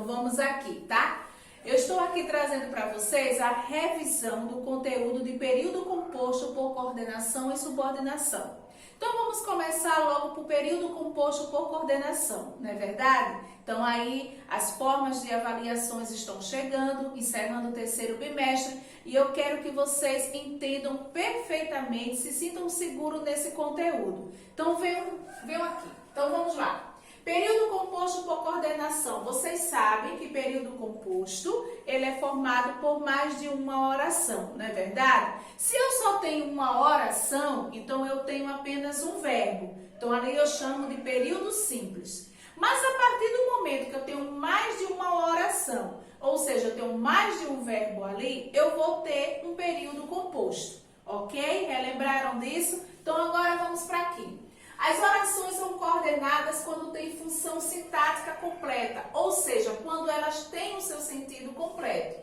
vamos aqui, tá? Eu estou aqui trazendo para vocês a revisão do conteúdo de período composto por coordenação e subordinação. Então vamos começar logo por período composto por coordenação, não é verdade? Então aí as formas de avaliações estão chegando, encerrando o terceiro bimestre, e eu quero que vocês entendam perfeitamente, se sintam seguros nesse conteúdo. Então venham aqui. Então vamos lá. Período composto por coordenação. Vocês sabem que período composto, ele é formado por mais de uma oração, não é verdade? Se eu só tenho uma oração, então eu tenho apenas um verbo. Então ali eu chamo de período simples. Mas a partir do momento que eu tenho mais de uma oração, ou seja, eu tenho mais de um verbo ali, eu vou ter um período composto, ok? Relembraram disso? Então agora vamos para aqui. As orações são coordenadas quando tem função sintática completa, ou seja, quando elas têm o seu sentido completo.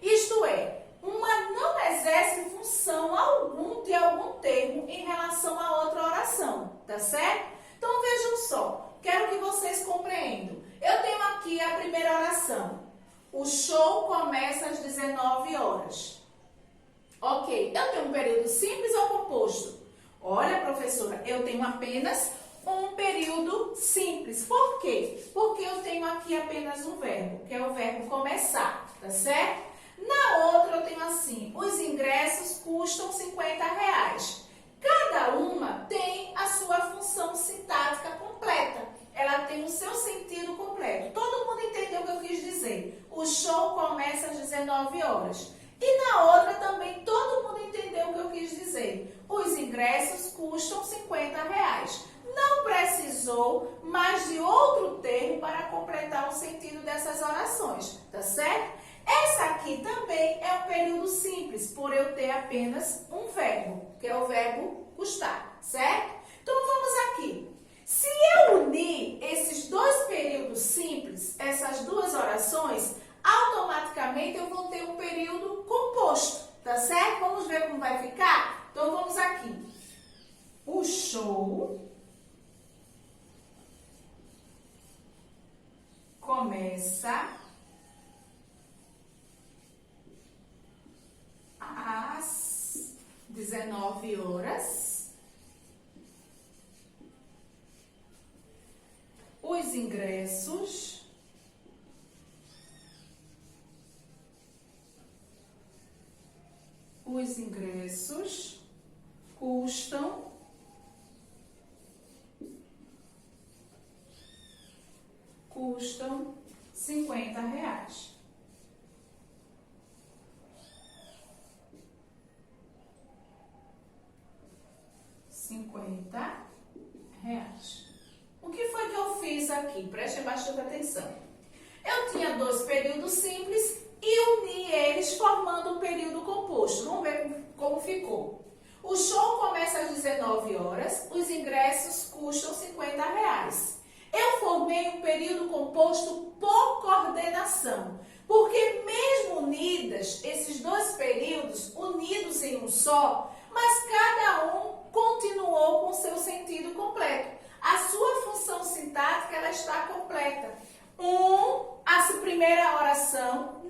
Isto é, uma não exerce função algum de algum termo em relação a outra oração, tá certo? Então vejam só, quero que vocês compreendam. Eu tenho aqui a primeira oração. O show começa às 19 horas. Ok, eu tenho um período simples ou composto? Olha, professora, eu tenho apenas um período simples. Por quê? Porque eu tenho aqui apenas um verbo, que é o verbo começar, tá certo? Na outra eu tenho assim, os ingressos custam R$50. Cada uma tem a sua função sintática completa. Ela tem o seu sentido completo. Todo mundo entendeu o que eu quis dizer. O show começa às 19 horas. E na outra também todo mundo entendeu o que eu quis dizer. Os ingressos custam R$50. Não precisou mais de outro termo para completar o sentido dessas orações, tá certo? Essa aqui também é um período simples, por eu ter apenas um verbo, que é o verbo custar, certo? Então vamos aqui. Se eu unir esses dois períodos simples, essas duas orações, automaticamente eu vou ter um período composto, tá certo? Vamos ver como vai ficar? Então vamos aqui. O show começa às 19 horas. Os ingressos custam R$50. R$50. O que foi que eu fiz aqui? Prestem bastante atenção. Eu tinha dois períodos simples e uni eles formando um período composto. Vamos ver como ficou. O show começa às 19 horas, os ingressos custam R$50. Eu formei um período composto por coordenação, porque mesmo unidas, esses dois períodos, unidos em um só, mas cada um continuou com seu sentido completo. A sua função sintática, ela está completa. A primeira oração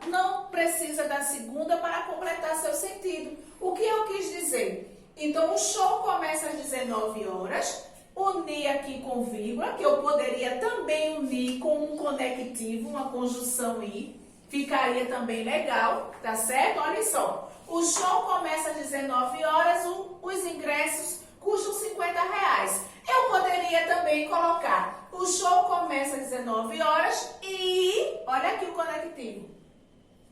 não precisa da segunda para completar seu sentido. O que eu quis dizer? Então, o show começa às 19 horas, uni aqui com vírgula, que eu poderia também unir com um conectivo, uma conjunção i, ficaria também legal, tá certo? Olha só, o show começa às 19 horas, os ingressos custam R$50. Eu poderia também colocar, o show começa às 19 horas e, olha aqui o conectivo,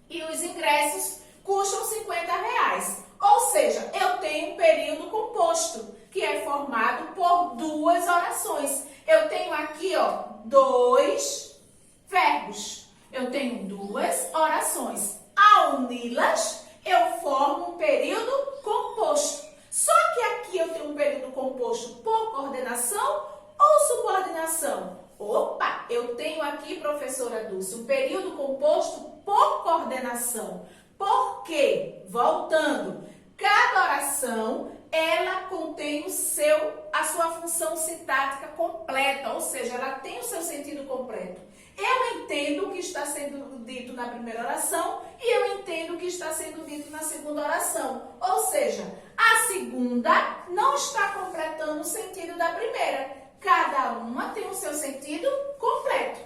e os ingressos custam R$50. Ou seja, eu tenho um período composto, que é formado por duas orações. Eu tenho aqui, ó, dois verbos. Eu tenho duas orações. Ao uni-las, eu formo um período composto. Só que aqui eu tenho um período composto por coordenação ou subordinação? Opa, eu tenho aqui, professora Dulce, um período composto por coordenação. Por quê? Voltando, cada oração, ela contém a sua função sintática completa, ou seja, ela tem o seu sentido completo. Eu entendo o que está sendo dito na primeira oração e eu entendo o que está sendo dito na segunda oração. Ou seja, a segunda não está completando o sentido da primeira. Cada uma tem o seu sentido completo.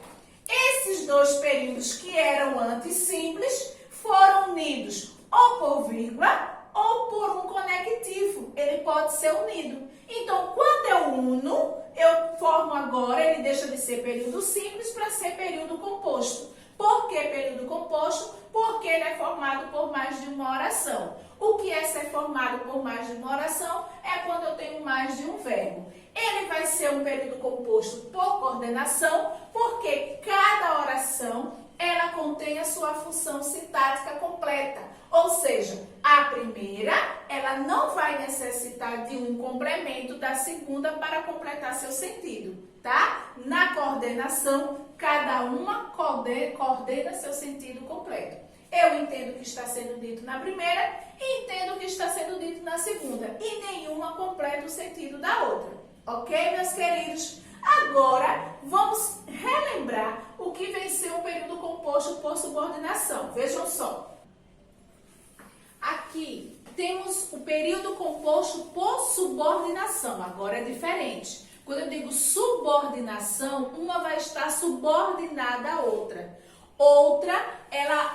Esses dois períodos que eram antes simples foram unidos ou por vírgula ou por um conectivo. Ele pode ser unido. Então, quando eu uno, eu formo agora, ele deixa de ser período simples para ser período composto. Por que período composto? Porque ele é formado por mais de uma oração. O que é ser formado por mais de uma oração? É quando eu tenho mais de um verbo. Ele vai ser um período composto por coordenação, porque cada oração ela contém a sua função sintática completa. Ou seja, a primeira, ela não vai necessitar de um complemento da segunda para completar seu sentido, tá? Na coordenação, cada uma coordena seu sentido completo. Eu entendo o que está sendo dito na primeira e entendo o que está sendo dito na segunda. E nenhuma completa o sentido da outra. Ok, meus queridos? Agora, vamos relembrar o que vem ser um período composto por subordinação. Vejam só. Aqui temos o período composto por subordinação. Agora é diferente. Quando eu digo subordinação, uma vai estar subordinada à outra.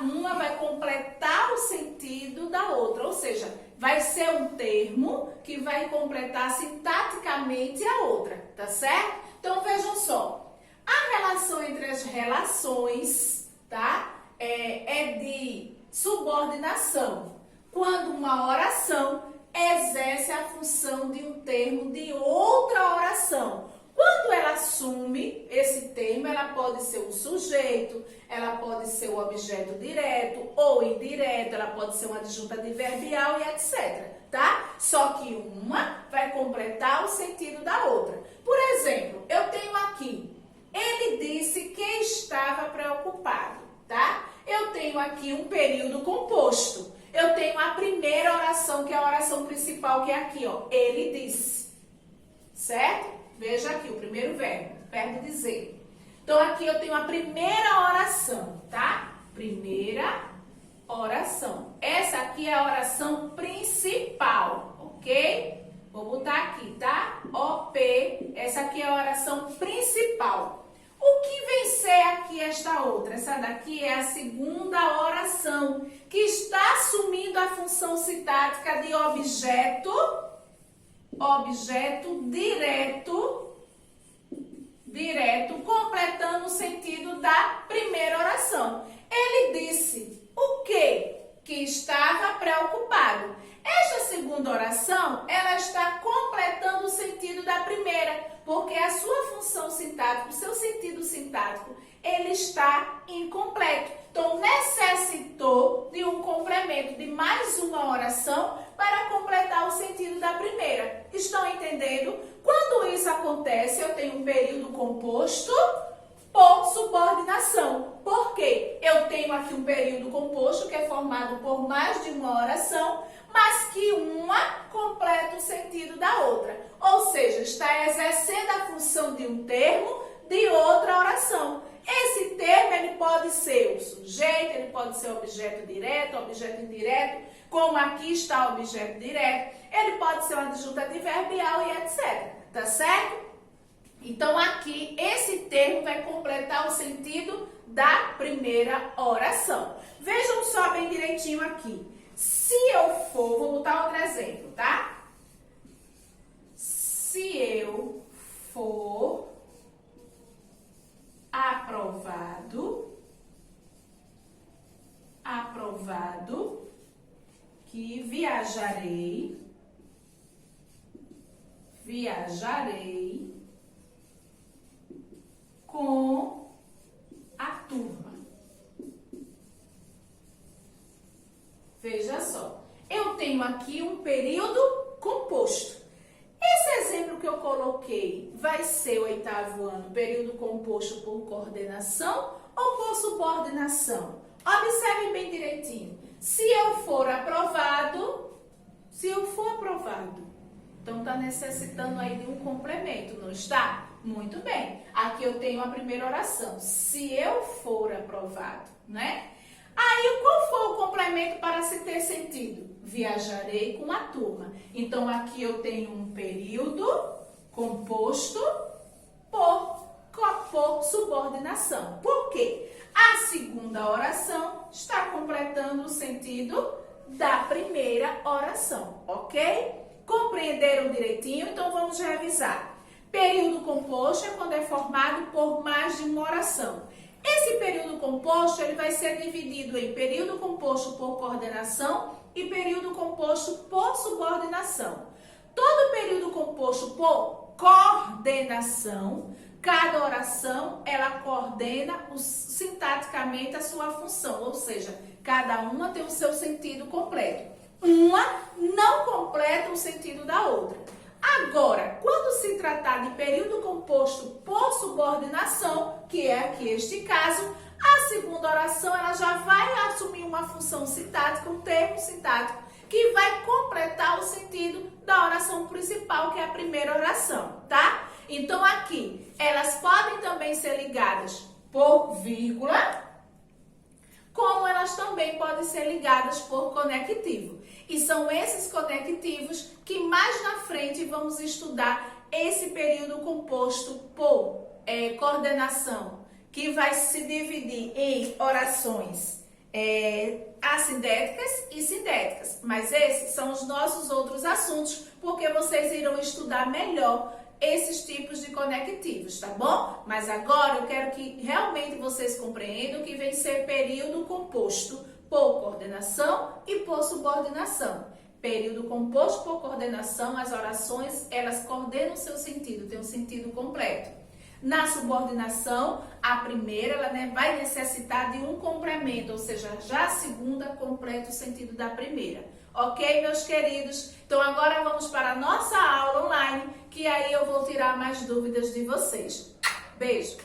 Uma vai completar o sentido da outra. Ou seja, vai ser um termo que vai completar sintaticamente a outra. Tá certo? Então, vejam só. A relação entre as relações, tá? É de subordinação. Quando uma oração exerce a função de um termo de outra oração. Quando ela assume esse termo, ela pode ser um sujeito, ela pode ser o objeto direto ou indireto, ela pode ser uma adjunta adverbial e etc, tá? Só que uma vai completar o sentido da outra. Por exemplo, eu tenho aqui, ele disse que estava preocupado, tá? Eu tenho aqui um período composto. Eu tenho a primeira oração, que é a oração principal, que é aqui, ó. Ele disse. Certo? Veja aqui o primeiro verbo dizer. Então, aqui eu tenho a primeira oração, tá? Primeira oração. Essa aqui é a oração principal, ok? Vou botar aqui, tá? OP. Essa aqui é a oração principal. O que vem ser aqui esta outra? Essa daqui é a segunda oração, que está assumindo a função sintática de objeto direto, completando o sentido da primeira oração. Ele disse o quê? Que estava preocupado. Esta segunda oração, ela está completando o sentido da primeira, porque a sua função sintática, o seu sentido sintático, ele está incompleto. Então, necessitou de um complemento de mais uma oração para completar o sentido da primeira. Estão entendendo? Quando isso acontece, eu tenho um período composto por subordinação. Por quê? Eu tenho aqui um período composto que é formado por mais de uma oração, mas que uma completa o sentido da outra. Ou seja, está exercendo a função de um termo de outra oração. Esse termo ele pode ser o sujeito, ele pode ser objeto direto, objeto indireto, como aqui está o objeto direto, ele pode ser uma adjunta adverbial e etc. Tá certo? Então, aqui, esse termo vai completar o sentido da primeira oração. Vejam só bem direitinho aqui. Se eu for, vou botar outro exemplo, tá? Se eu for aprovado que viajarei com a turma. Veja só, eu tenho aqui um período composto. Esse exemplo que eu coloquei vai ser o 8º ano, período composto por coordenação ou por subordinação? Observe bem direitinho. Se eu for aprovado, então está necessitando aí de um complemento, não está? Muito bem. Aqui eu tenho a primeira oração. Se eu for aprovado, né? Aí, qual foi o complemento para se ter sentido? Viajarei com a turma. Então, aqui eu tenho um período composto por subordinação. Por quê? A segunda oração está completando o sentido da primeira oração, ok? Compreenderam direitinho? Então, vamos revisar. Período composto é quando é formado por mais de uma oração. Esse período composto ele vai ser dividido em período composto por coordenação e período composto por subordinação. Todo período composto por coordenação, cada oração ela coordena sintaticamente a sua função, ou seja, cada uma tem o seu sentido completo. Uma não completa o sentido da outra. Agora, quando se tratar de período composto por subordinação, que é aqui este caso, a segunda oração ela já vai assumir uma função sintática, um termo sintático, que vai completar o sentido da oração principal, que é a primeira oração, tá? Então, aqui, elas podem também ser ligadas por vírgula, como elas também podem ser ligadas por conectivo. E são esses conectivos que mais na frente vamos estudar esse período composto por coordenação, que vai se dividir em orações assindéticas e sindéticas. Mas esses são os nossos outros assuntos, porque vocês irão estudar melhor esses tipos de conectivos, tá bom? Mas agora eu quero que realmente vocês compreendam que vem ser período composto por coordenação e por subordinação. Período composto por coordenação, as orações, elas coordenam o seu sentido, tem um sentido completo. Na subordinação, a primeira ela vai necessitar de um complemento, ou seja, já a segunda completa o sentido da primeira. Ok, meus queridos? Então agora vamos para a nossa aula online, que aí eu vou tirar mais dúvidas de vocês. Beijo!